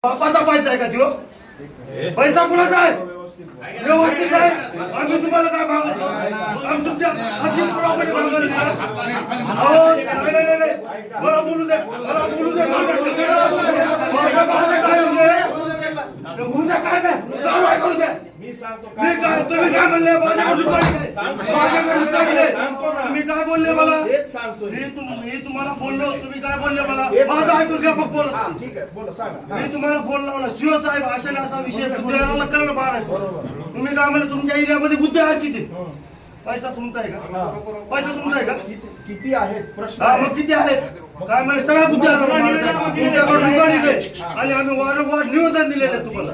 बापाचा पैसा आहे का तो? पैसा कुणाचा आहे? व्यवस्थित आहे. आम्ही तुम्हाला काय मागतो? आम्ही तुमच्या अशी प्रॉपर्टी मागत नाही. मला बोलू द्या, मला बोलू द्या. माझं काय होऊ द्या, काय नाही चालू आहे करू द्या. मी काय तुम्ही काय म्हणले? तुम्ही काय बोलले मला? मी तुम्हाला बोललो, तुम्ही काय बोलले मला? माझं ऐकून घ्या फक्त बोला. मी तुम्हाला फोन लावला, शिव साहेब अशा असा विषय बुद्धिवाराला कळलं मारायचं. तुम्ही काय म्हणले? तुमच्या एरियामध्ये बुद्धिवार किती? पैसा तुमचा आहे का? पैसा तुमचा आहे का? किती आहेत प्रश्न? मग किती आहेत? काय म्हणजे सगळ्या बुद्धिवार आणि आम्ही वारंवार निवेदन दिलेलं तुम्हाला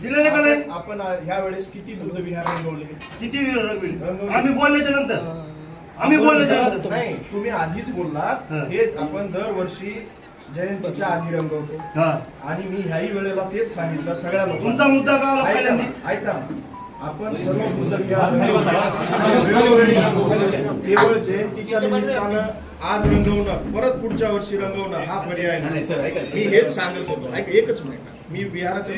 दिलेले का नाही? आपण ह्या वेळेस किती बुद्ध विहार रंगवले? किती रंगवले? आम्ही बोलल्याच्या नंतर नाही, तुम्ही आधीच बोललात. हे आपण दरवर्षी जयंतीच्या आधी रंगवतो आणि मी ह्याही वेळेला तेच सांगितलं सगळ्या लोकांना. तुमचा मुद्दा काय आला पहिल्यांदा? ऐका, आपण सर्व बुद्ध विहार केवळ जयंतीच्या निमित्तानं आज रंगवणं परत पुढच्या वर्षी रंगवणं हा पर्याय नाही. मी हेच सांगत होतो. एकच मिनिट, मी विहाराच्या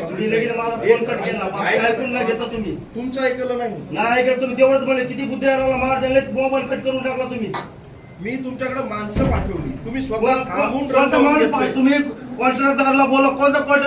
ऐकून नाही घेतलं तुम्ही. तुमचं ऐकलं नाही ऐकलं तुम्ही. तेवढंच म्हणले किती बुद्धिवाराला मार दिले, मोबाईल कट करून टाकला तुम्ही. मी तुमच्याकडे माणसं पाठवली, तुम्ही स्वतः थांबून तुम्ही कॉन्ट्रॅक्टदाराला बोला. कोणता कॉन्ट्रॅक्ट